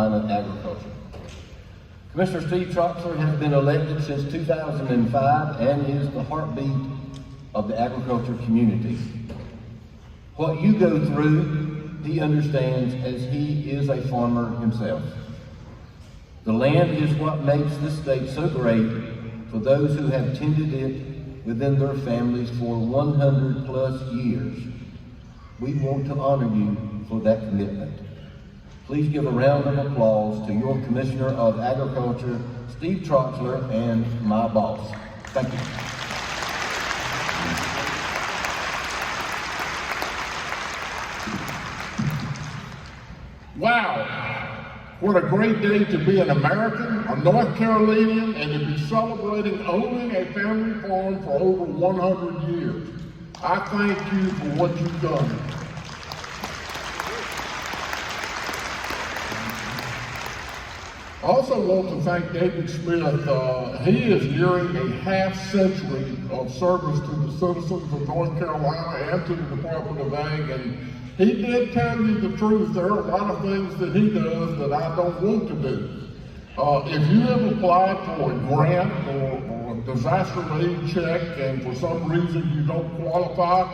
Carolina agriculture. Commissioner Steve Troxler has been elected since 2005 and is the heartbeat of the agriculture community. What you go through, he understands as he is a farmer himself. The land is what makes this state so great for those who have tended it within their families for 100 plus years. We want to honor you for that commitment. Please give a round of applause to your Commissioner of Agriculture, Steve Troxler, and my boss. Thank you. Wow, what a great day to be an American, a North Carolinian, and to be celebrating owning a family farm for over 100 years. I thank you for what you've done. I also want to thank David Smith. He is nearing a half-century of service to the citizens of North Carolina and to the Department of Ag, and he did tell you the truth. There are a lot of things that he does that I don't want to do. If you have applied for a grant or a disaster aid check and for some reason you don't qualify,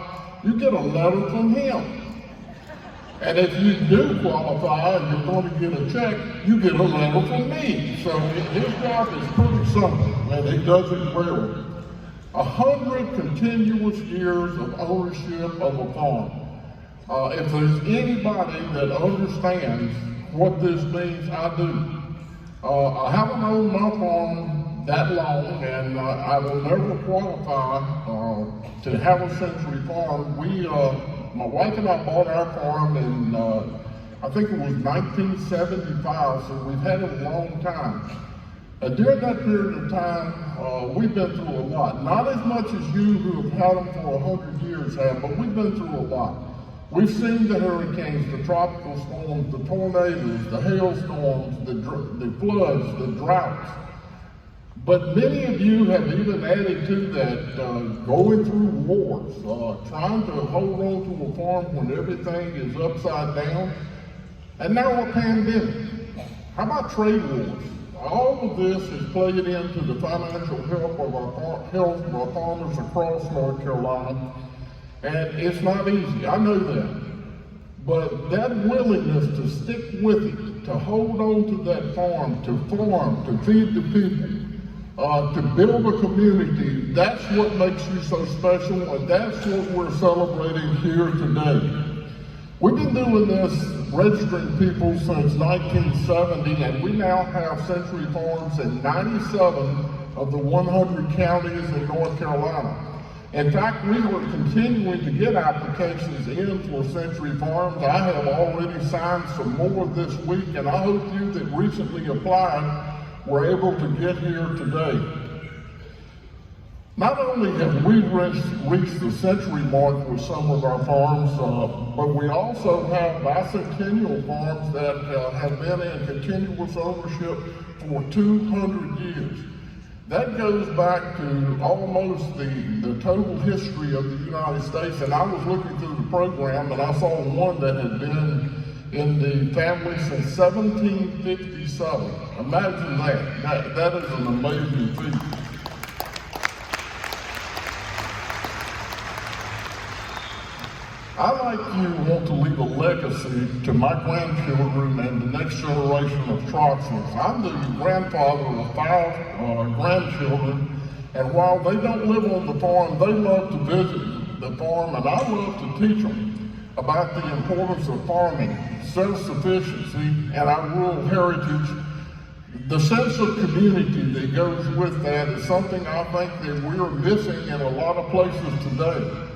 you get a letter from him. And if you do qualify and you're going to get a check, you get a letter from me. So his job is pretty simple, and he does it well. 100 continuous years of ownership of a farm. If there's anybody that understands what this means, I do. I haven't owned my farm that long, and I will never qualify to have a century farm. My wife and I bought our farm in, I think it was 1975, so we've had it a long time. During that period of time, we've been through a lot. Not as much as you who have had them for 100 years have, but we've been through a lot. We've seen the hurricanes, the tropical storms, the tornadoes, the hailstorms, the floods, the droughts. But many of you have even added to that, going through wars, trying to hold on to a farm when everything is upside down, and now a pandemic. How about trade wars? All of this has played into the financial health of our farmers across North Carolina. And it's not easy, I know that. But that willingness to stick with it, to hold on to that farm, to feed the people, to build a community, that's what makes you so special, and that's what we're celebrating here today. We've been doing this, registering people since 1970, and we now have century farms in 97 of the 100 counties in North Carolina. In fact, we were continuing to get applications in for century farms. I have already signed some more this week, and I hope you that recently applied were able to get here today. Not only have we reached the century mark with some of our farms, but we also have bicentennial farms that have been in continuous ownership for 200 years. That goes back to almost the total history of the United States, and I was looking through the program and I saw one that had been in the family since 1757. Imagine that. That is an amazing feat. I, like you, want to leave a legacy to my grandchildren and the next generation of Troxlers. I'm the grandfather of 5 grandchildren, and while they don't live on the farm, they love to visit the farm, and I love to teach them about the importance of farming, self-sufficiency, and our rural heritage. The sense of community that goes with that is something I think that we are missing in a lot of places today.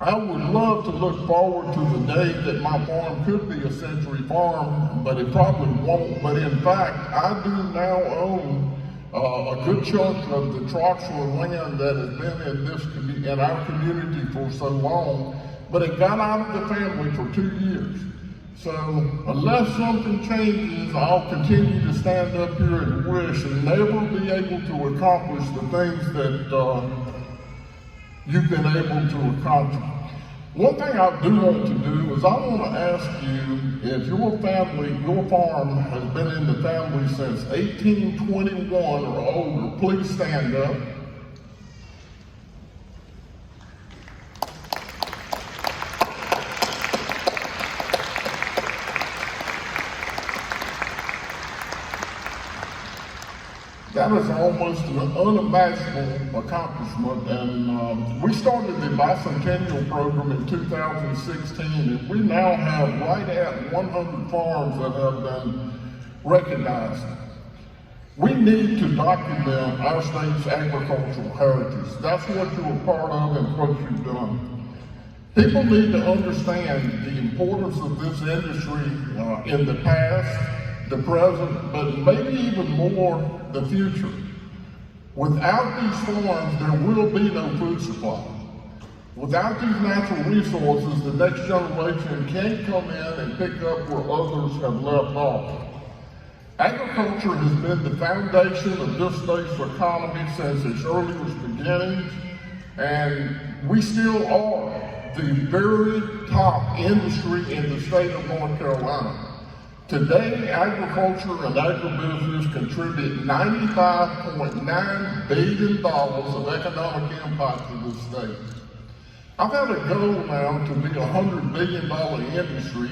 I would love to look forward to the day that my farm could be a century farm, but it probably won't. But in fact, I do now own a good chunk of the Troxler land that has been in our community for so long, but it got out of the family for 2 years. So unless something changes, I'll continue to stand up here and wish and never be able to accomplish the things that you've been able to accomplish. One thing I do want to do is I want to ask you, if your family, your farm has been in the family since 1821 or older, please stand up. That is almost an unimaginable accomplishment, and we started the bicentennial program in 2016, and we now have right at 100 farms that have been recognized. We need to document our state's agricultural heritage. That's what you're a part of and what you've done. People need to understand the importance of this industry in the past, the present, but maybe even more the future. Without these farms, there will be no food supply. Without these natural resources, the next generation can't come in and pick up where others have left off. Agriculture has been the foundation of this state's economy since its earliest beginnings, and we still are the very top industry in the state of North Carolina. Today, agriculture and agribusiness contribute $95.9 billion of economic impact to the state. I've had a goal now to be a $100 billion industry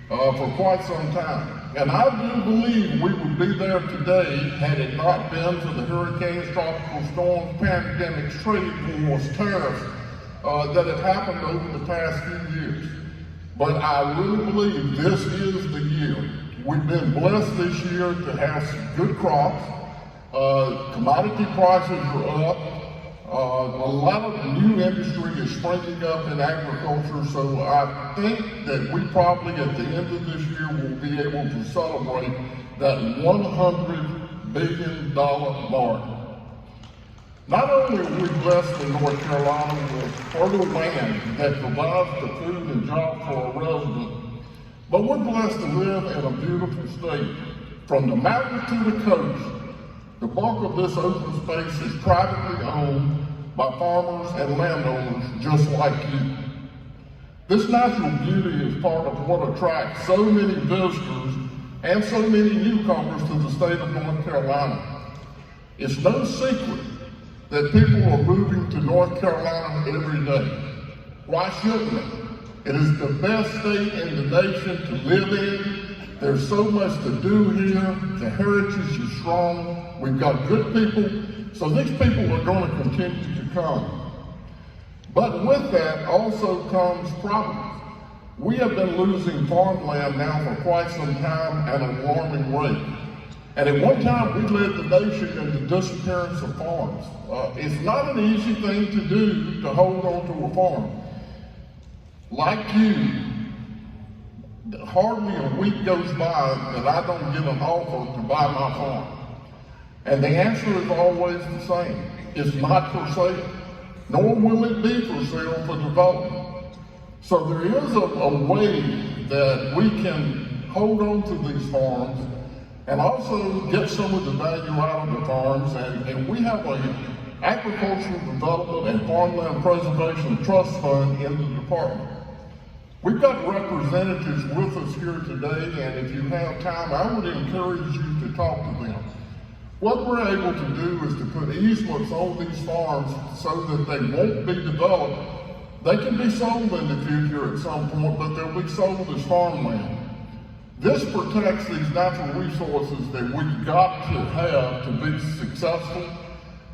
for quite some time. And I do believe we would be there today had it not been for the hurricanes, tropical storms, pandemics, trade wars, tariffs that have happened over the past few years. But I really believe this is the year. We've been blessed this year to have some good crops. Commodity prices are up. A lot of new industry is springing up in agriculture, so I think that we probably at the end of this year will be able to celebrate that $100 billion mark. Not only are we blessed in North Carolina with fertile land that provides the food and jobs for our residents, but we're blessed to live in a beautiful state. From the mountains to the coast, the bulk of this open space is privately owned by farmers and landowners just like you. This natural beauty is part of what attracts so many visitors and so many newcomers to the state of North Carolina. It's no secret that people are moving to North Carolina every day. Why shouldn't they? It is the best state in the nation to live in. There's so much to do here. The heritage is strong. We've got good people, so these people are going to continue to come. But with that also comes problems. We have been losing farmland now for quite some time at an alarming rate. And at one time, we led the nation in the disappearance of farms. It's not an easy thing to do to hold on to a farm. Like you, hardly a week goes by that I don't get an offer to buy my farm. And the answer is always the same. It's not for sale, nor will it be for sale for development. So there is a way that we can hold on to these farms and also get some of the value out of the farms. And we have an agricultural development and farmland preservation trust fund in the department. We've got representatives with us here today, and if you have time, I would encourage you to talk to them. What we're able to do is to put easements on these farms so that they won't be developed. They can be sold in the future at some point, but they'll be sold as farmland. This protects these natural resources that we've got to have to be successful.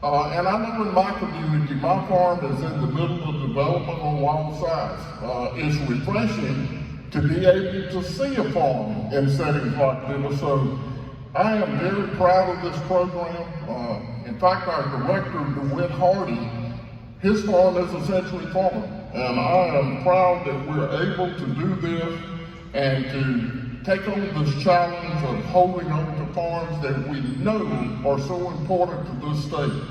And I know in my community, my farm is in the middle of development on all sides. It's refreshing to be able to see a farm in settings like this. So I am very proud of this program. In fact, our director, DeWitt Hardy, his farm is essentially farming. And I am proud that we're able to do this and to take on this challenge of holding on to farms that we know are so important to this state.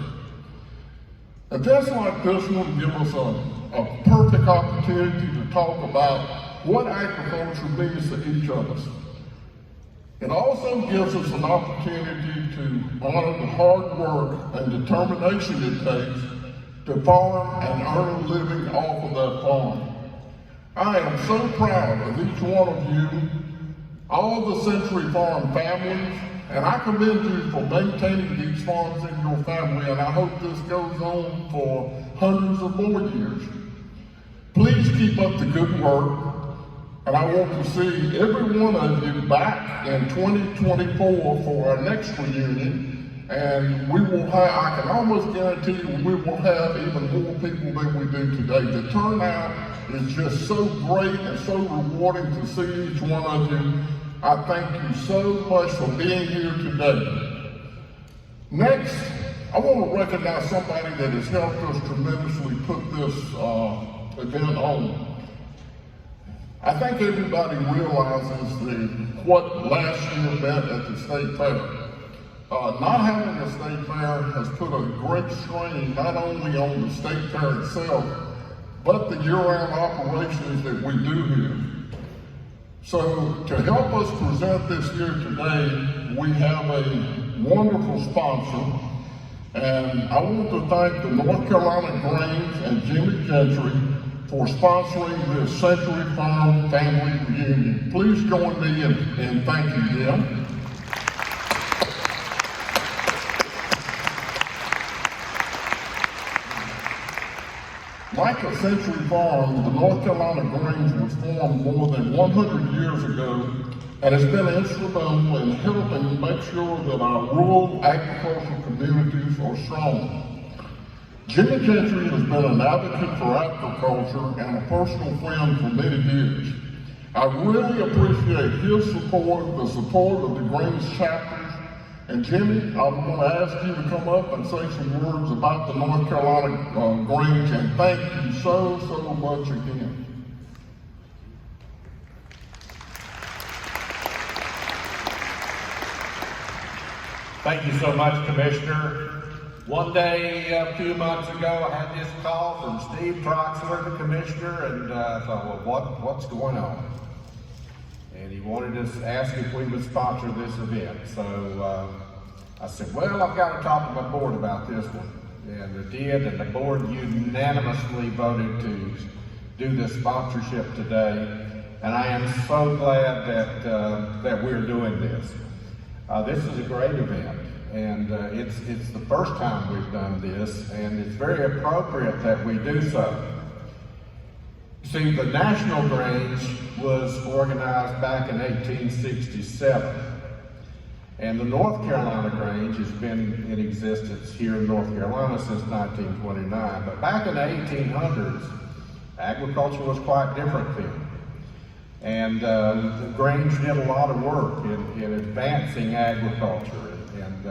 Events like this one give us a perfect opportunity to talk about what agriculture means to each of us. It also gives us an opportunity to honor the hard work and determination it takes to farm and earn a living off of that farm. I am so proud of each one of you, all the Century Farm families, and I commend you for maintaining these farms in your family, and I hope this goes on for hundreds of more years. Please keep up the good work, and I want to see every one of you back in 2024 for our next reunion, and we will have, I can almost guarantee you, we will have even more people than we do today. The turnout is just so great and so rewarding to see each one of you. I thank you so much for being here today. Next, I want to recognize somebody that has helped us tremendously put this event on. I think everybody realizes what last year meant at the state fair. Not having a state fair has put a great strain not only on the state fair itself, but the year-round operations that we do here. So to help us present this here today, we have a wonderful sponsor, and I want to thank the North Carolina Grains and Jimmy Gentry for sponsoring this Century Farm Family Reunion. Please join me in thanking them. Like a Century Farm, the North Carolina Grains was formed more than 100 years ago and has been instrumental in helping make sure that our rural agricultural communities are strong. Jimmy Gentry has been an advocate for agriculture and a personal friend for many years. I really appreciate his support, the support of the Grains chapters. And Jimmy, I'm going to ask you to come up and say some words about the North Carolina Grains, and thank you so much again. Thank you so much, Commissioner. One day, a few months ago, I had this call from Steve Troxler, the Commissioner, and I thought, well, what's going on? And he wanted us to ask if we would sponsor this event. So I said, well, I've got to talk to my board about this one. And I did, and the board unanimously voted to do this sponsorship today. And I am so glad that we're doing this. This is a great event, and it's the first time we've done this, and it's very appropriate that we do so. See, the National Grains was organized back in 1867, and the North Carolina Grains has been in existence here in North Carolina since 1929. But back in the 1800s, agriculture was quite different then. And the Grains did a lot of work in advancing agriculture and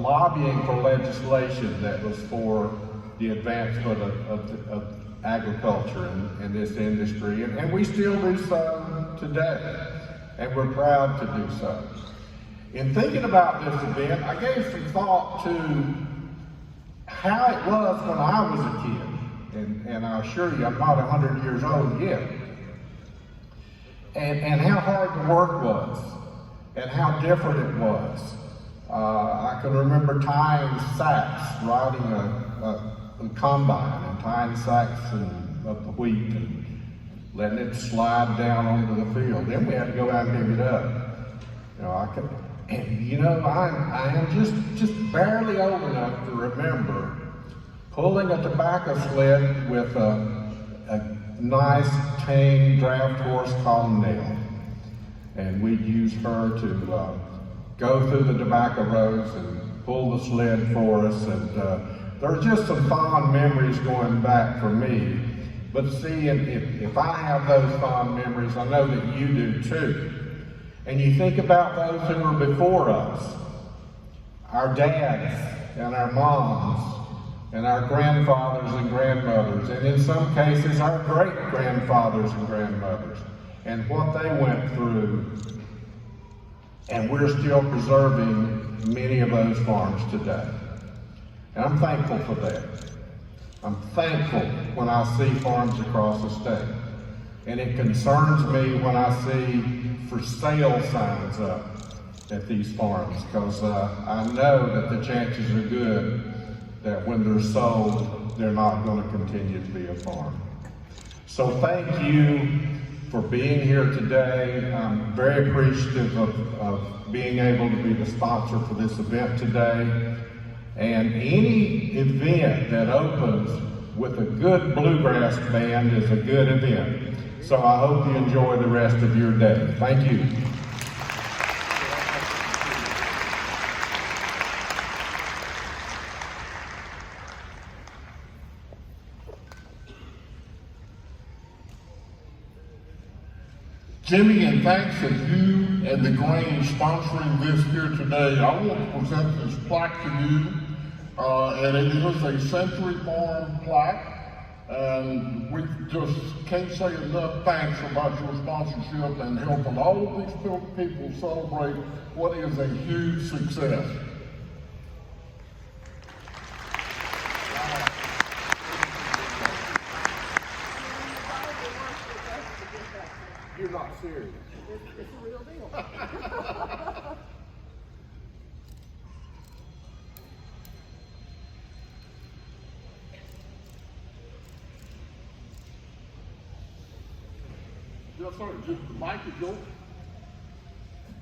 lobbying for legislation that was for the advancement of agriculture and this industry, and we still do so today, and we're proud to do so. In thinking about this event, I gave some thought to how it was when I was a kid, and I assure you I'm not 100 years old yet, and how hard the work was, and how different it was. I can remember tying sacks, riding a combine and tying sacks of the wheat and letting it slide down onto the field. Then we had to go out and pick it up. I am just barely old enough to remember pulling a tobacco sled with a nice tame draft horse called Nell, and we'd use her to go through the tobacco rows and pull the sled for us, and there's just some fond memories going back for me. But see, if I have those fond memories, I know that you do too. And you think about those who were before us, our dads and our moms and our grandfathers and grandmothers, and in some cases our great-grandfathers and grandmothers, and what they went through. And we're still preserving many of those farms today. And I'm thankful for that. I'm thankful when I see farms across the state. And it concerns me when I see for sale signs up at these farms, because I know that the chances are good that when they're sold, they're not going to continue to be a farm. So thank you for being here today. I'm very appreciative of being able to be the sponsor for this event today. And any event that opens with a good bluegrass band is a good event. So I hope you enjoy the rest of your day. Thank you. Jimmy, in thanks of you and the Grange sponsoring this here today, I want to present this plaque to you. And it is a Century Farm plaque. And we just can't say enough thanks about your sponsorship and helping all of these people celebrate what is a huge success. You're not serious. It's a real deal. Yes, sir. Just the mic is yours.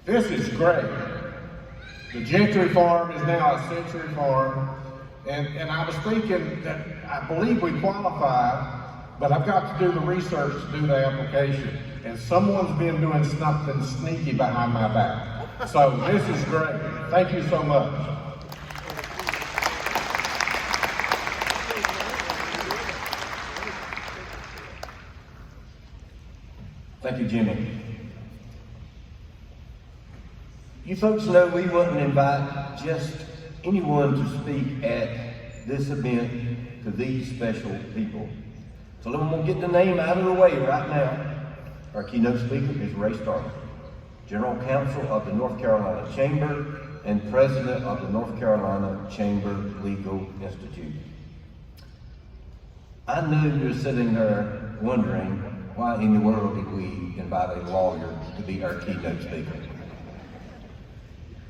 This is great. The Gentry Farm is now a Century Farm. And I was thinking that I believe we qualify, but I've got to do the research to do the application. And someone's been doing something sneaky behind my back. So this is great. Thank you so much. Thank you, Jimmy. You folks know we wouldn't invite just anyone to speak at this event to these special people. So I'm going to get the name out of the way right now. Our keynote speaker is Ray Stark, General Counsel of the North Carolina Chamber and President of the North Carolina Chamber Legal Institute. I know you're sitting there wondering why in the world did we invite a lawyer to be our keynote speaker.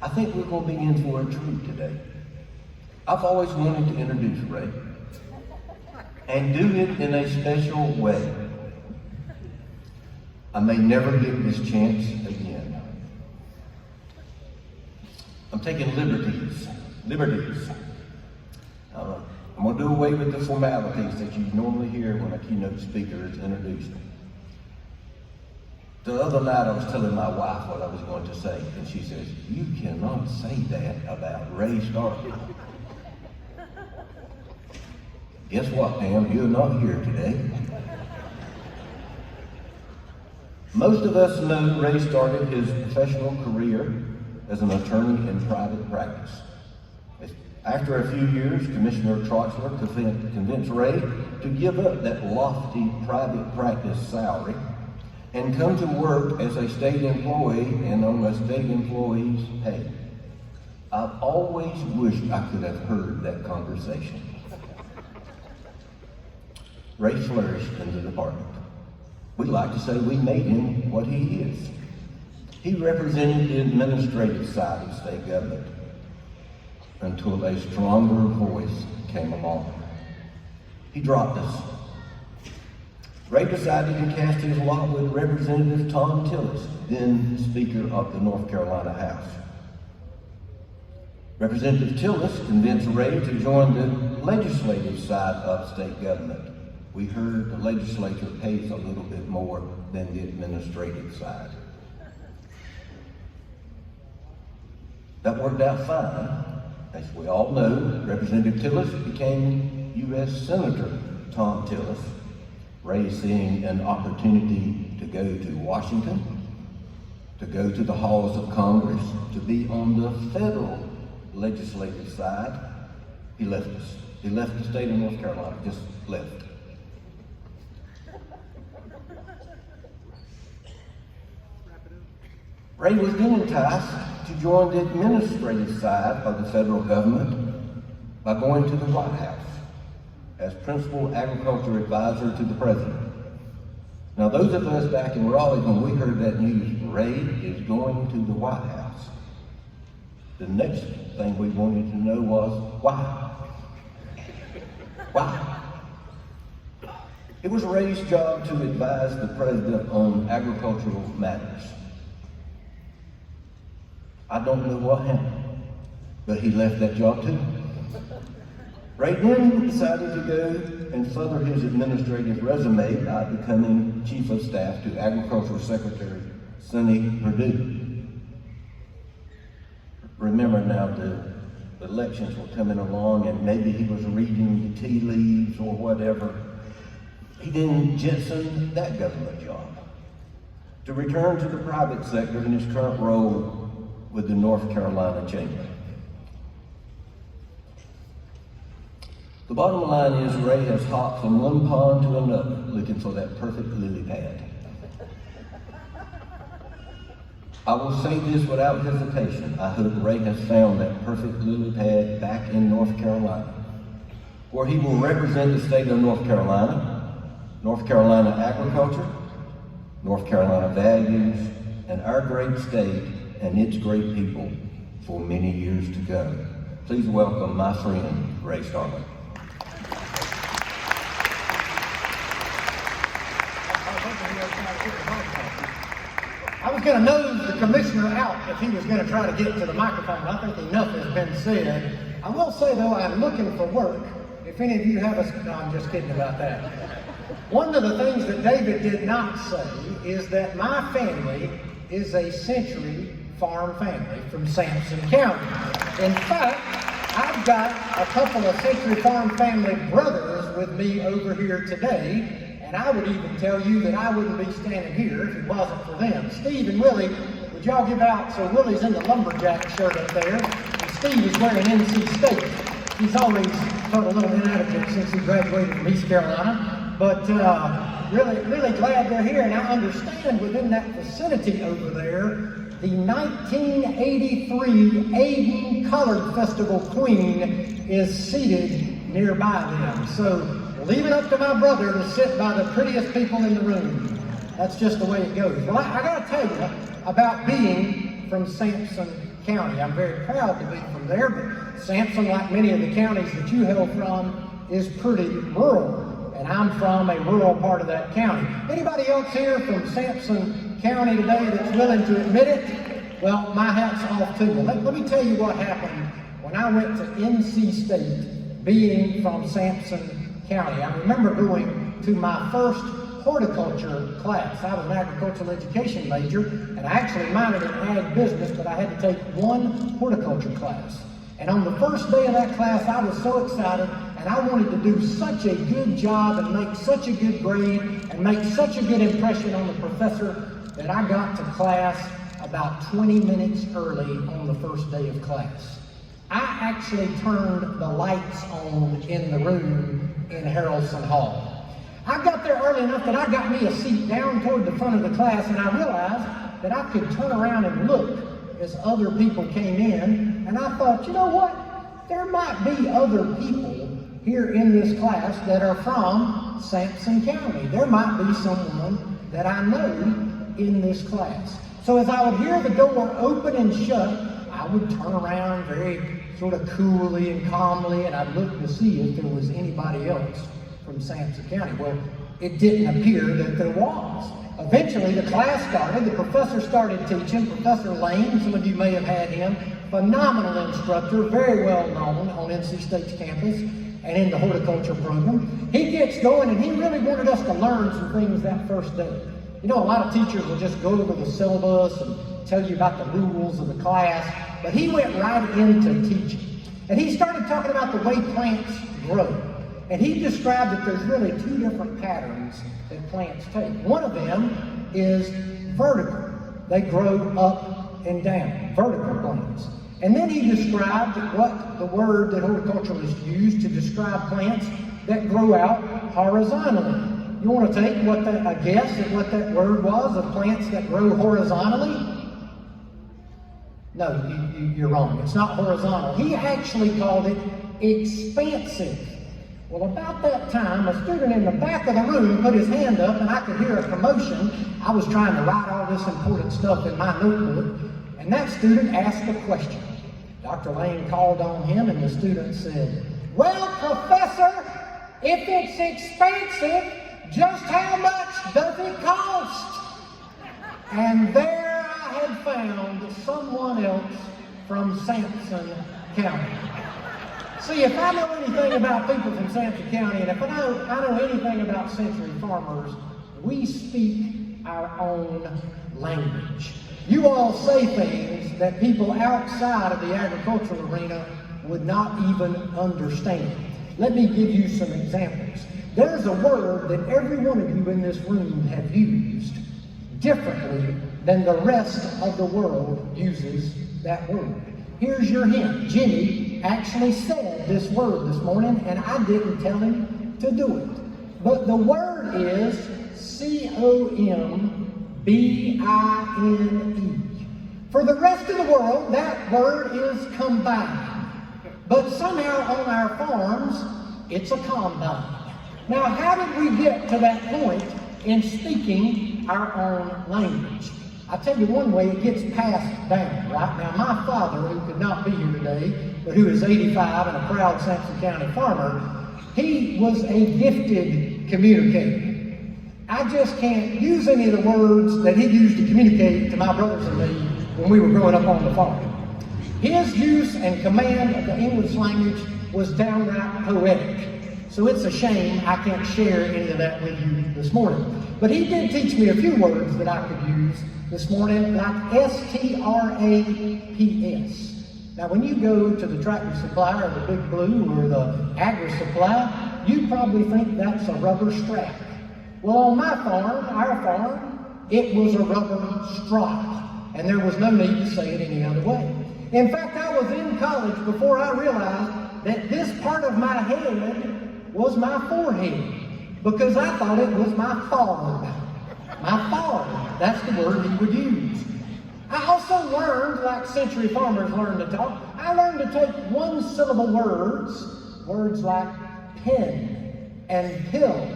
I think we're going to be in for a treat today. I've always wanted to introduce Ray and do it in a special way. I may never get this chance again. I'm taking liberties. I'm going to do away with the formalities that you normally hear when a keynote speaker is introduced. The other night I was telling my wife what I was going to say, and she says, "You cannot say that about Ray Stark." Guess what, Pam? You're not here today. Most of us know Ray started his professional career as an attorney in private practice. After a few years, Commissioner Troxler convinced Ray to give up that lofty private practice salary and come to work as a state employee and on a state employee's pay. I've always wished I could have heard that conversation. Ray flourished in the department. We like to say we made him what he is. He represented the administrative side of state government until a stronger voice came along. He dropped us. Ray decided to cast his lot with Representative Tom Tillis, then Speaker of the North Carolina House. Representative Tillis convinced Ray to join the legislative side of state government. We heard the legislature pays a little bit more than the administrative side. That worked out fine. As we all know, Representative Tillis became U.S. Senator Tom Tillis, Ray seeing an opportunity to go to Washington, to go to the halls of Congress, to be on the federal legislative side. He left us. He left the state of North Carolina, just left. Ray was then enticed to join the administrative side of the federal government by going to the White House as principal agriculture advisor to the president. Now, those of us back in Raleigh, when we heard that news, Ray is going to the White House. The next thing we wanted to know was why? Why? It was Ray's job to advise the president on agricultural matters. I don't know what happened, but he left that job too. Ray then decided to go and further his administrative resume by becoming Chief of Staff to Agricultural Secretary Sonny Perdue. Remember now, the elections were coming along and maybe he was reading the tea leaves or whatever. He then jettisoned that government job to return to the private sector in his current role with the North Carolina Chamber. The bottom line is Ray has hopped from one pond to another looking for that perfect lily pad. I will say this without hesitation. I hope Ray has found that perfect lily pad back in North Carolina, where he will represent the state of North Carolina agriculture, North Carolina values, and our great state and its great people for many years to come. Please welcome my friend, Ray Starling. I was going to nose the commissioner out if he was going to try to get to the microphone. I think enough has been said. I will say, though, I'm looking for work. If any of you have a... No, I'm just kidding about that. One of the things that David did not say is that my family is a century farm family from Sampson County. In fact, I've got a couple of century farm family brothers with me over here today. And I would even tell you that I wouldn't be standing here if it wasn't for them. Steve and Willie, would y'all give out? So Willie's in the lumberjack shirt up there, and Steve is wearing NC State. He's always felt a little inadequate since he graduated from East Carolina. But really glad they're here. And I understand within that vicinity over there, the 1983 Aden Colored Festival Queen is seated nearby them. So leave it up to my brother to sit by the prettiest people in the room. That's just the way it goes. Well, I got to tell you about being from Sampson County. I'm very proud to be from there, but Sampson, like many of the counties that you hail from, is pretty rural. And I'm from a rural part of that county. Anybody else here from Sampson County today that's willing to admit it? Well, my hat's off to you. Let me tell you what happened when I went to NC State, being from Sampson County. I remember going to my first horticulture class. I was an agricultural education major, and I actually minored in ag business, but I had to take one horticulture class. And on the first day of that class, I was so excited, and I wanted to do such a good job and make such a good grade and make such a good impression on the professor that I got to class about 20 minutes early on the first day of class. I actually turned the lights on in the room in Harrelson Hall. I got there early enough that I got me a seat down toward the front of the class, and I realized that I could turn around and look as other people came in, and I thought, you know what? There might be other people here in this class that are from Sampson County. There might be someone that I know in this class. So as I would hear the door open and shut, I would turn around very sort of coolly and calmly, and I'd look to see if there was anybody else from Sampson County. Well, it didn't appear that there was. Eventually, the class started. The professor started teaching. Professor Lane, some of you may have had him, phenomenal instructor, very well known on NC State's campus and in the horticulture program. He gets going, and he really wanted us to learn some things that first day. You know, a lot of teachers will just go over the syllabus and tell you about the rules of the class, but he went right into teaching. And he started talking about the way plants grow. And he described that there's really two different patterns that plants take. One of them is vertical. They grow up and down, vertical plants. And then he described what the word that horticulturalists use to describe plants that grow out horizontally. You want to take a guess at what that word was of plants that grow horizontally? No, you're wrong. It's not horizontal. He actually called it expansive. Well, about that time, a student in the back of the room put his hand up, and I could hear a commotion. I was trying to write all this important stuff in my notebook, and that student asked a question. Dr. Lane called on him, and the student said, "Well, Professor, if it's expansive, just how much does it cost? And there I had found someone else from Sampson County. See, if I know anything about people from Sampson County, and if I know anything about Century Farmers, we speak our own language. You all say things that people outside of the agricultural arena would not even understand. Let me give you some examples. There's a word that every one of you in this room have used differently than the rest of the world uses that word. Here's your hint. Jimmy actually said this word this morning, and I didn't tell him to do it. But the word is combine. For the rest of the world, that word is combine. But somehow on our farms, it's a combine. Now, how did we get to that point in speaking our own language? I'll tell you one way it gets passed down, right? Now, my father, who could not be here today, but who is 85 and a proud Sampson County farmer, he was a gifted communicator. I just can't use any of the words that he used to communicate to my brothers and me when we were growing up on the farm. His use and command of the English language was downright poetic. So it's a shame I can't share any of that with you this morning. But he did teach me a few words that I could use this morning, like STRAPS. Now, when you go to the Tractor Supply or the Big Blue or the Agri Supply, you probably think that's a rubber strap. Well, on my farm, our farm, it was a rubber strap, and there was no need to say it any other way. In fact, I was in college before I realized that this part of my head was my forehead, because I thought it was my forehead. My forehead, that's the word he would use. I also learned, like Century Farmers learned to talk, I learned to take one-syllable words like pen and pill,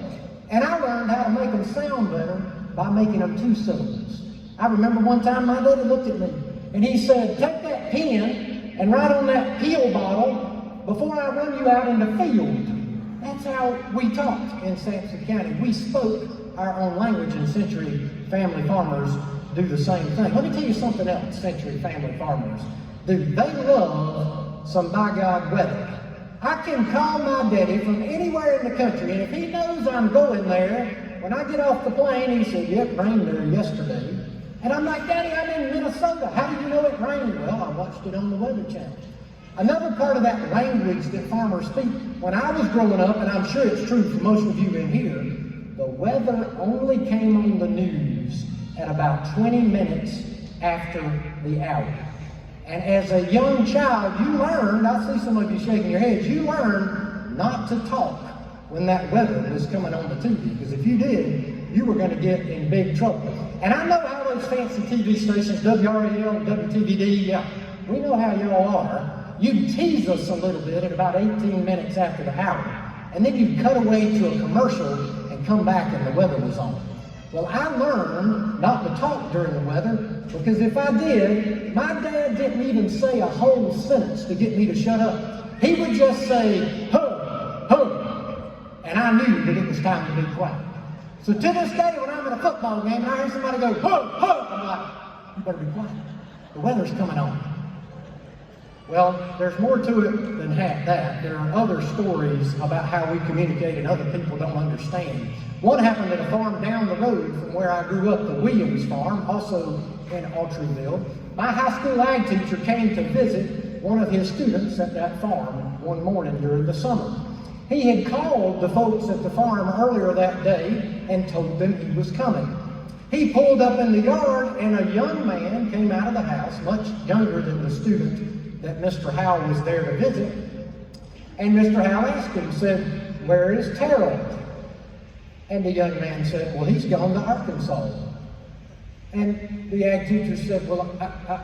and I learned how to make them sound better by making them two syllables. I remember one time my daddy looked at me, and he said, take that pen and write on that pill bottle before I run you out in the field. That's how we talked in Sampson County. We spoke our own language, and Century Family Farmers do the same thing. Let me tell you something else Century Family Farmers do. They love some by God weather. I can call my daddy from anywhere in the country, and if he knows I'm going there, when I get off the plane, he said, yep, rained there yesterday. And I'm like, Daddy, I'm in Minnesota. How do you know it rained? Well, I watched it on the Weather Channel. Another part of that language that farmers speak, when I was growing up, and I'm sure it's true for most of you in here, the weather only came on the news at about 20 minutes after the hour. And as a young child, you learned, I see some of you shaking your heads, you learned not to talk when that weather was coming on the TV, because if you did, you were going to get in big trouble. And I know how those fancy TV stations, WRAL, WTVD, yeah, we know how y'all are. You'd tease us a little bit at about 18 minutes after the hour, and then you'd cut away to a commercial and come back and the weather was on. Well, I learned not to talk during the weather, because if I did, my dad didn't even say a whole sentence to get me to shut up. He would just say, ho, ho, and I knew that it was time to be quiet. So to this day, when I'm in a football game and I hear somebody go, ho, ho, I'm like, you better be quiet. The weather's coming on. Well, there's more to it than that. There are other stories about how we communicate and other people don't understand. One happened at a farm down the road from where I grew up, the Williams farm, also in Autryville. My high school ag teacher came to visit one of his students at that farm one morning during the summer. He had called the folks at the farm earlier that day and told them he was coming. He pulled up in the yard, and a young man came out of the house, much younger than the student that Mr. Howell was there to visit. And Mr. Howell asked him, said, where is Terrell? And the young man said, well, he's gone to Arkansas. And the ag teacher said, well,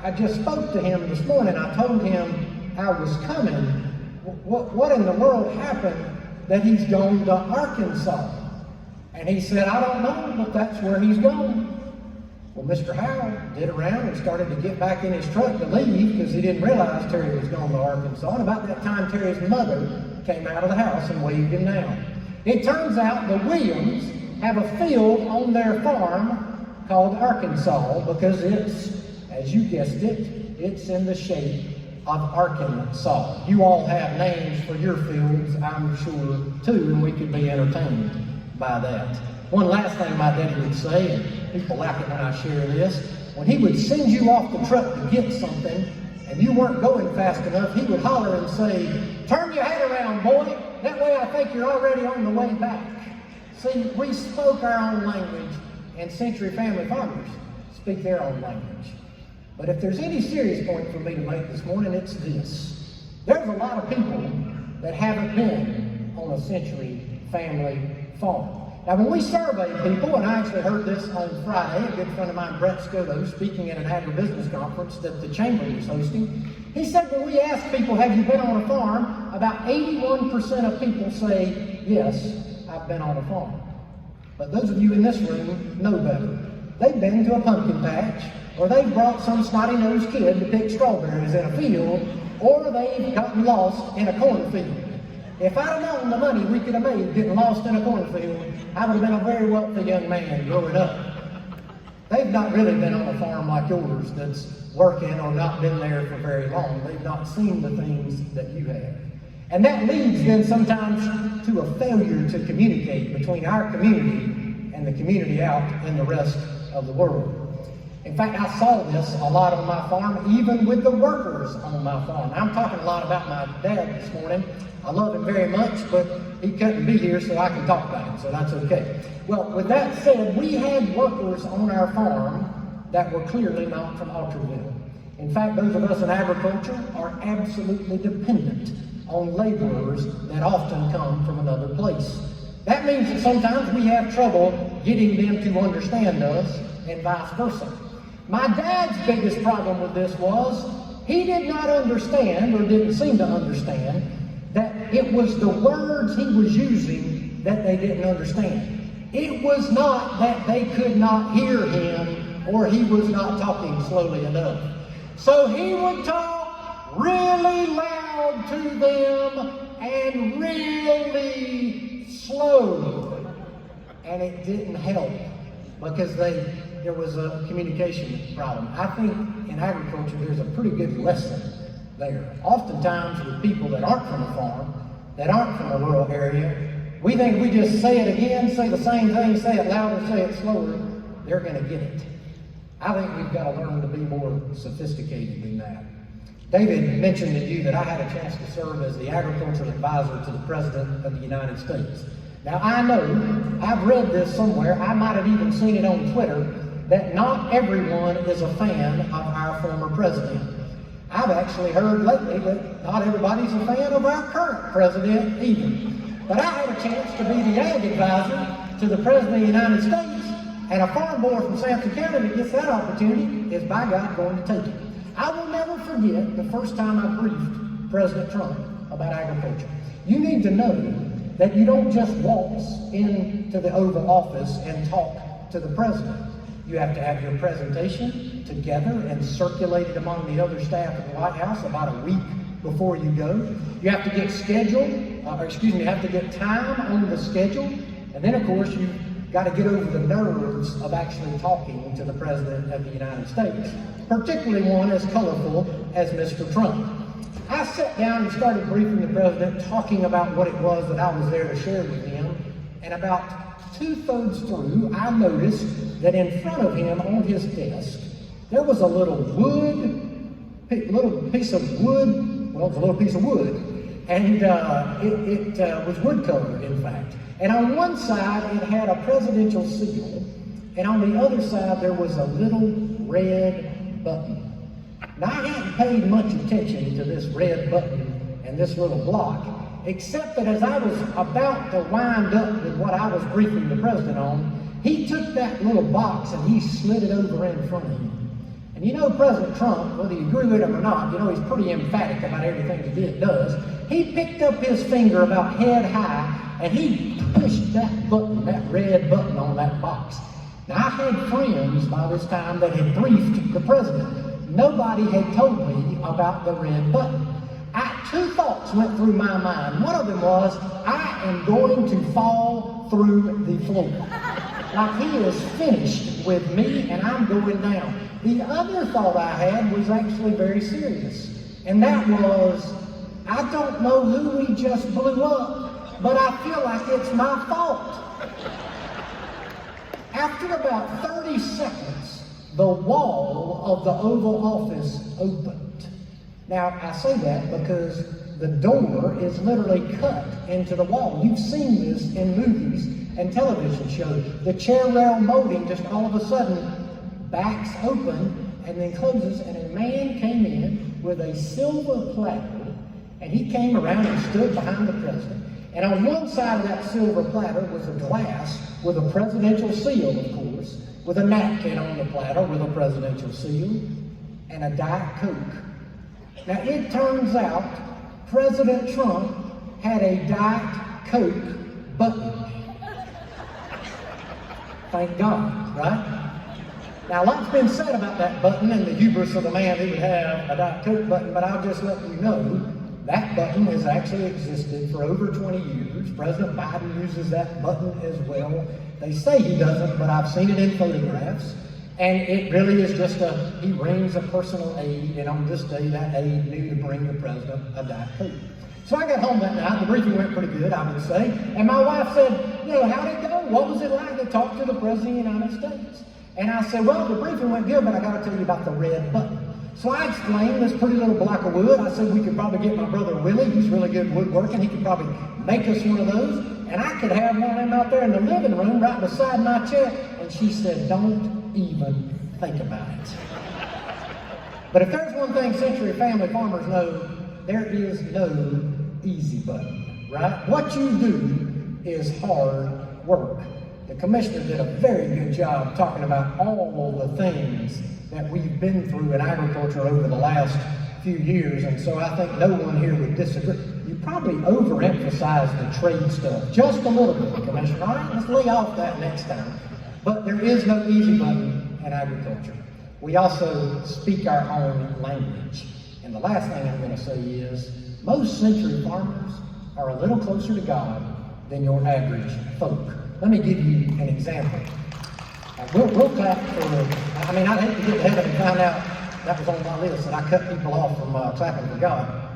I just spoke to him this morning. I told him I was coming. What in the world happened that he's gone to Arkansas? And he said, I don't know, but that's where he's going. Well, Mr. Howell did around and started to get back in his truck to leave, because he didn't realize Terry was going to Arkansas. And about that time, Terry's mother came out of the house and waved him down. It turns out the Williams have a field on their farm called Arkansas because it's, as you guessed it, it's in the shape of Arkansas. You all have names for your fields, I'm sure, too, and we could be entertained by that. One last thing my daddy would say, and people like it when I share this, when he would send you off the truck to get something, and you weren't going fast enough, he would holler and say, "Turn your head around, boy. That way I think you're already on the way back." See, we spoke our own language, and Century family farmers speak their own language. But if there's any serious point for me to make this morning, it's this. There's a lot of people that haven't been on a Century family farm. Now, when we survey people, and I actually heard this on Friday, a good friend of mine, Brett Scotto, speaking at an agribusiness conference that the chamber was hosting, he said when we asked people, have you been on a farm, about 81% of people say, yes, I've been on a farm. But those of you in this room know better. They've been to a pumpkin patch, or they've brought some snotty-nosed kid to pick strawberries in a field, or they've gotten lost in a cornfield. If I'd have known the money we could have made getting lost in a cornfield, I would have been a very wealthy young man growing up. They've not really been on a farm like yours that's working or not been there for very long. They've not seen the things that you have. And that leads then sometimes to a failure to communicate between our community and the community out in the rest of the world. In fact, I saw this a lot on my farm, even with the workers on my farm. I'm talking a lot about my dad this morning. I love him very much, but he couldn't be here, so I can talk about him, so that's okay. Well, with that said, we had workers on our farm that were clearly not from Altreville. In fact, those of us in agriculture are absolutely dependent on laborers that often come from another place. That means that sometimes we have trouble getting them to understand us, and vice versa. My dad's biggest problem with this was he did not understand, or didn't seem to understand, that it was the words he was using that they didn't understand. It was not that they could not hear him or he was not talking slowly enough. So he would talk really loud to them and really slow. And it didn't help because there was a communication problem. I think in agriculture there's a pretty good lesson there. Oftentimes with people that aren't from a farm, that aren't from a rural area, we think we just say it again, say the same thing, say it louder, say it slower, they're going to get it. I think we've got to learn to be more sophisticated than that. David mentioned to you that I had a chance to serve as the agricultural advisor to the President of the United States. Now I know, I've read this somewhere, I might have even seen it on Twitter, that not everyone is a fan of our former president. I've actually heard lately that not everybody's a fan of our current president either. But I had a chance to be the ag advisor to the President of the United States, and a farm boy from Sampson County that gets that opportunity is by God going to take it. I will never forget the first time I briefed President Trump about agriculture. You need to know that you don't just waltz into the Oval Office and talk to the president. You have to have your presentation together and circulate it among the other staff at the White House about a week before you go. You have to get you have to get time on the schedule. And then, of course, you've got to get over the nerves of actually talking to the President of the United States, particularly one as colorful as Mr. Trump. I sat down and started briefing the President, talking about what it was that I was there to share with him, and about 2/3 through, I noticed that in front of him on his desk, there was a little piece of wood, well, it was a little piece of wood, and it was wood colored, in fact. And on one side, it had a presidential seal, and on the other side, there was a little red button. Now, I hadn't paid much attention to this red button and this little block, except that as I was about to wind up with what I was briefing the president on, he took that little box and he slid it over in front of him. And you know President Trump, whether you agree with him or not, you know he's pretty emphatic about everything he does. He picked up his finger about head high and he pushed that button, that red button on that box. Now I had friends by this time that had briefed the president. Nobody had told me about the red button. I Two thoughts went through my mind. One of them was, I am going to fall through the floor. Like he is finished with me and I'm going down. The other thought I had was actually very serious. And that was, I don't know who we just blew up, but I feel like it's my fault. After about 30 seconds, the wall of the Oval Office opened. Now, I say that because the door is literally cut into the wall. You've seen this in movies and television shows. The chair rail molding just all of a sudden backs open and then closes, and a man came in with a silver platter, and he came around and stood behind the president. And on one side of that silver platter was a glass with a presidential seal, of course, with a napkin on the platter with a presidential seal, and a Diet Coke. Now, it turns out President Trump had a Diet Coke button. Thank God, right? Now, a lot's been said about that button and the hubris of the man who would have a Diet Coke button, but I'll just let you know that button has actually existed for over 20 years. President Biden uses that button as well. They say he doesn't, but I've seen it in photographs. And it really is just he rings a personal aide, and on this day, that aide knew to bring the president a Diet Coke. So I got home that night. The briefing went pretty good, I would say. And my wife said, how'd it go? What was it like to talk to the President of the United States? And I said, well, the briefing went good, but I got to tell you about the red button. So I explained this pretty little block of wood. I said we could probably get my brother Willie, who's really good woodworking. He could probably make us one of those. And I could have one of them out there in the living room right beside my chair. And she said, don't even think about it. But if there's one thing Century Family Farmers know, there is no easy button, right? What you do is hard work. The commissioner did a very good job talking about all the things that we've been through in agriculture over the last few years, and so I think no one here would disagree. You probably overemphasize the trade stuff just a little bit, Commissioner. All right, let's lay off that next time. But there is no easy button in agriculture. We also speak our own language. And the last thing I'm going to say is, most century farmers are a little closer to God than your average folk. Let me give you an example. We'll clap for, I'd hate to get to heaven and find out that was on my list and I cut people off from clapping for God.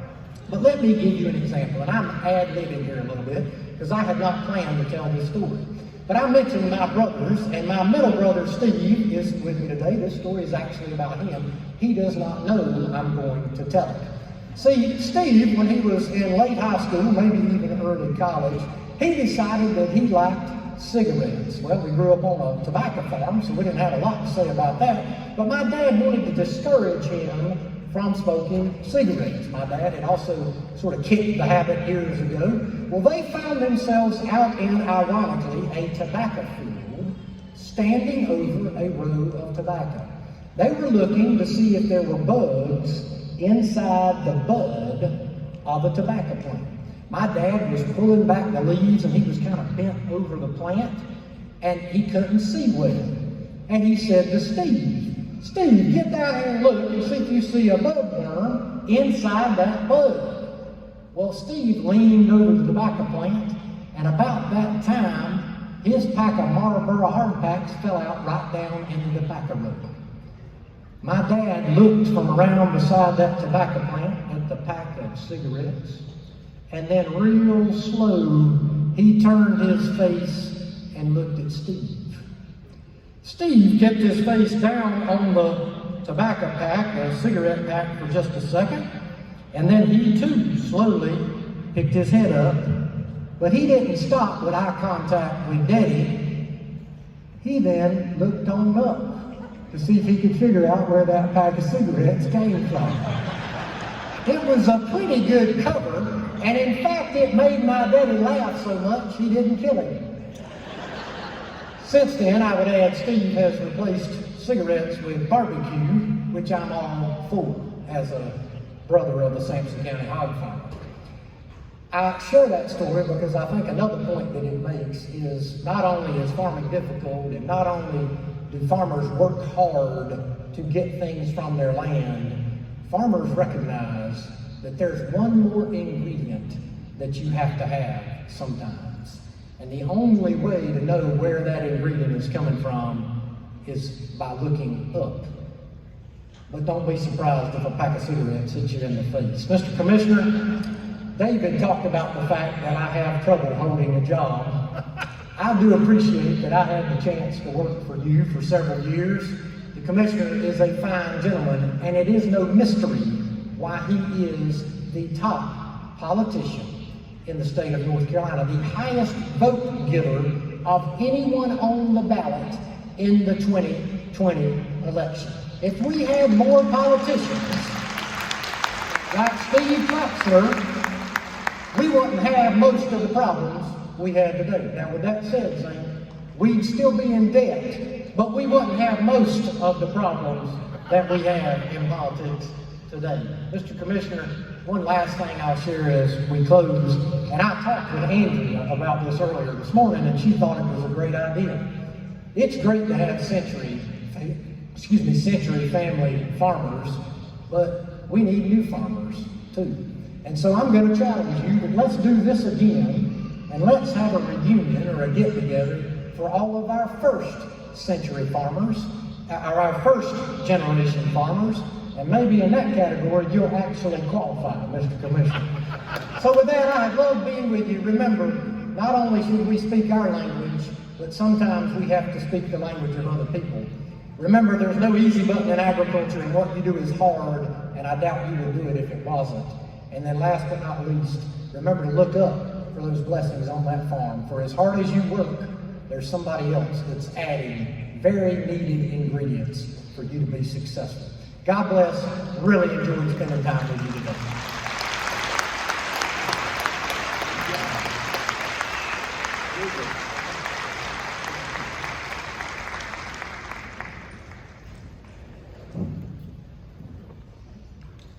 But let me give you an example, and I'm ad-libbing here a little bit because I had not planned to tell this story. But I mentioned my brothers, and my middle brother Steve is with me today. This story is actually about him. He does not know I'm going to tell it. See, Steve, when he was in late high school, maybe even early college, he decided that he liked cigarettes. Well, we grew up on a tobacco farm, so we didn't have a lot to say about that. But my dad wanted to discourage him from smoking cigarettes. My dad had also sort of kicked the habit years ago. Well, they found themselves out in, ironically, a tobacco field, standing over a row of tobacco. They were looking to see if there were bugs inside the bud of a tobacco plant. My dad was pulling back the leaves, and he was kind of bent over the plant, and he couldn't see well. And he said to Steve, get down here and look and see if you see a bud worm inside that bud. Well, Steve leaned over the tobacco plant, and about that time, his pack of Marlboro hardpacks fell out right down into the tobacco row. My dad looked from around beside that tobacco plant at the pack of cigarettes, and then real slow, he turned his face and looked at Steve. Steve kept his face down on the tobacco pack, the cigarette pack, for just a second, and then he too slowly picked his head up, but he didn't stop with eye contact with Daddy. He then looked on up to see if he could figure out where that pack of cigarettes came from. It was a pretty good cover, and in fact it made my daddy laugh so much he didn't kill him. Since then, I would add, Steve has replaced cigarettes with barbecue, which I'm all for as a brother of the Sampson County hog farmer. I share that story because I think another point that it makes is not only is farming difficult, and not only do farmers work hard to get things from their land, farmers recognize that there's one more ingredient that you have to have sometimes. And the only way to know where that ingredient is coming from is by looking up. But don't be surprised if a pack of cigarettes hits you in the face. Mr. Commissioner, David talked about the fact that I have trouble holding a job. I do appreciate that I had the chance to work for you for several years. The Commissioner is a fine gentleman, and it is no mystery why he is the top politician in the state of North Carolina, the highest vote getter of anyone on the ballot in the 2020 election. If we had more politicians like Steve Troxler, we wouldn't have most of the problems we have today. Now, with that said, Zane, we'd still be in debt, but we wouldn't have most of the problems that we have in politics today. Mr. Commissioner, one last thing I'll share as we close, and I talked with Andrea about this earlier this morning, and she thought it was a great idea. It's great to have century family farmers, but we need new farmers too. And so I'm going to challenge you that let's do this again, and let's have a reunion or a get-together for all of our first century farmers, or our first generation farmers, and maybe in that category you'll actually qualify, Mr. Commissioner. So with that, I love being with you. Remember, not only should we speak our language, but sometimes we have to speak the language of other people. Remember, there's no easy button in agriculture, and what you do is hard, and I doubt you would do it if it wasn't. And then last but not least, remember to look up for those blessings on that farm. For as hard as you work, there's somebody else that's adding very needed ingredients for you to be successful. God bless. Really enjoyed spending time with you today.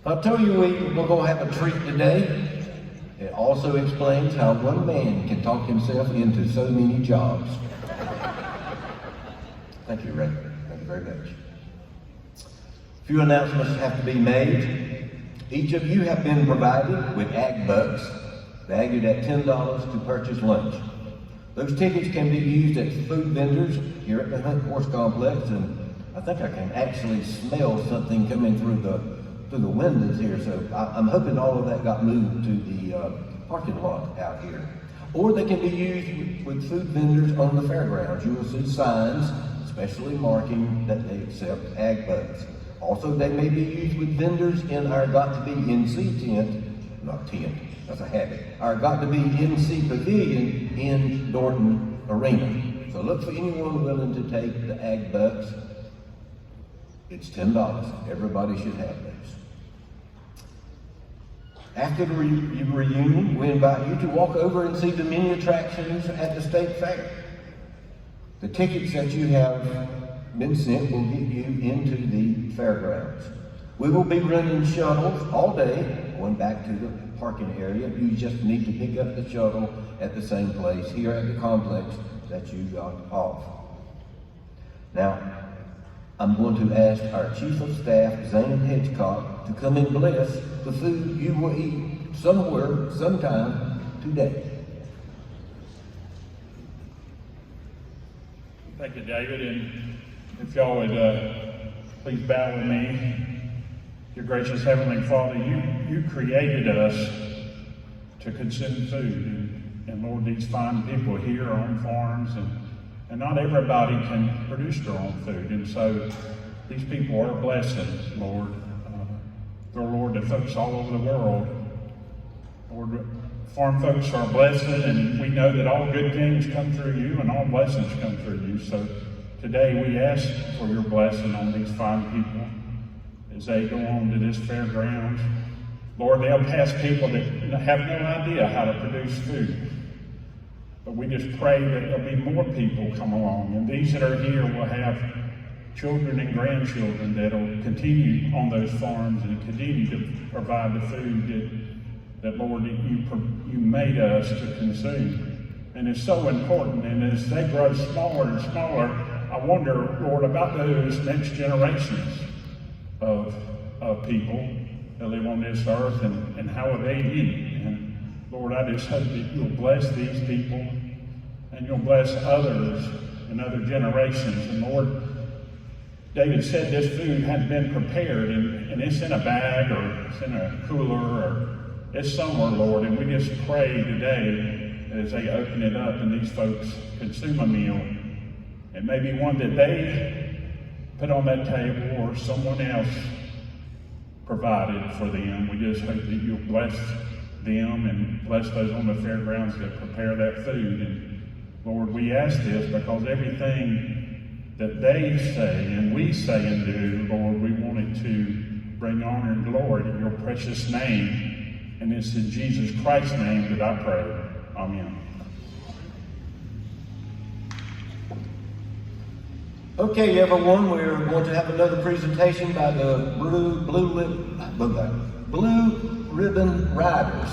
I'll tell you, we're going to have a treat today. It also explains how one man can talk himself into so many jobs. Thank you, Ray. Thank you very much. A few announcements have to be made. Each of you have been provided with Ag Bucks, valued at $10 to purchase lunch. Those tickets can be used at food vendors here at the Hunt Horse Complex, and I think I can actually smell something coming through the windows here, so I'm hoping all of that got moved to the parking lot out here. Or they can be used with food vendors on the fairgrounds. You will see signs, especially marking that they accept Ag Bucks. Also, they may be used with vendors in our Got to Be NC tent, not tent, that's a habit, our Got to Be NC pavilion in Dorton Arena. So look for anyone willing to take the Ag Bucks. It's $10. Everybody should have those. After the reunion, we invite you to walk over and see the many attractions at the State Fair. The tickets that you have been sent will get you into the fairgrounds. We will be running shuttles all day, going back to the parking area. You just need to pick up the shuttle at the same place here at the complex that you got off. Now, I'm going to ask our Chief of Staff, Zane Hitchcock, to come and bless the food you will eat somewhere, sometime today. Thank you, David, and if y'all would please bow with me. Dear gracious Heavenly Father, you created us to consume food, and Lord, these fine people here are on farms, and not everybody can produce their own food, and so these people are a blessing, Lord. Lord, the folks all over the world, Lord, farm folks are a blessing, and we know that all good things come through you and all blessings come through you. So today we ask for your blessing on these fine people as they go on to this fairgrounds. Lord, they'll pass people that have no idea how to produce food. But we just pray that there'll be more people come along, and these that are here will have children and grandchildren that will continue on those farms and continue to provide the food that Lord, you made us to consume. And it's so important, and as they grow smaller and smaller, I wonder, Lord, about those next generations of people that live on this earth, and how will they eat? And Lord, I just hope that you'll bless these people, and you'll bless others and other generations. And Lord, David said this food had been prepared, and it's in a bag, or it's in a cooler, or it's somewhere, Lord. And we just pray today as they open it up and these folks consume a meal, it may be one that they put on that table or someone else provided for them. We just hope that you'll bless them and bless those on the fairgrounds that prepare that food. And Lord, we ask this because everything that they say and we say and do, Lord, we want it to bring honor and glory to your precious name. And it's in Jesus Christ's name that I pray. Amen. Okay, everyone, we're going to have another presentation by the Blue Ribbon Riders.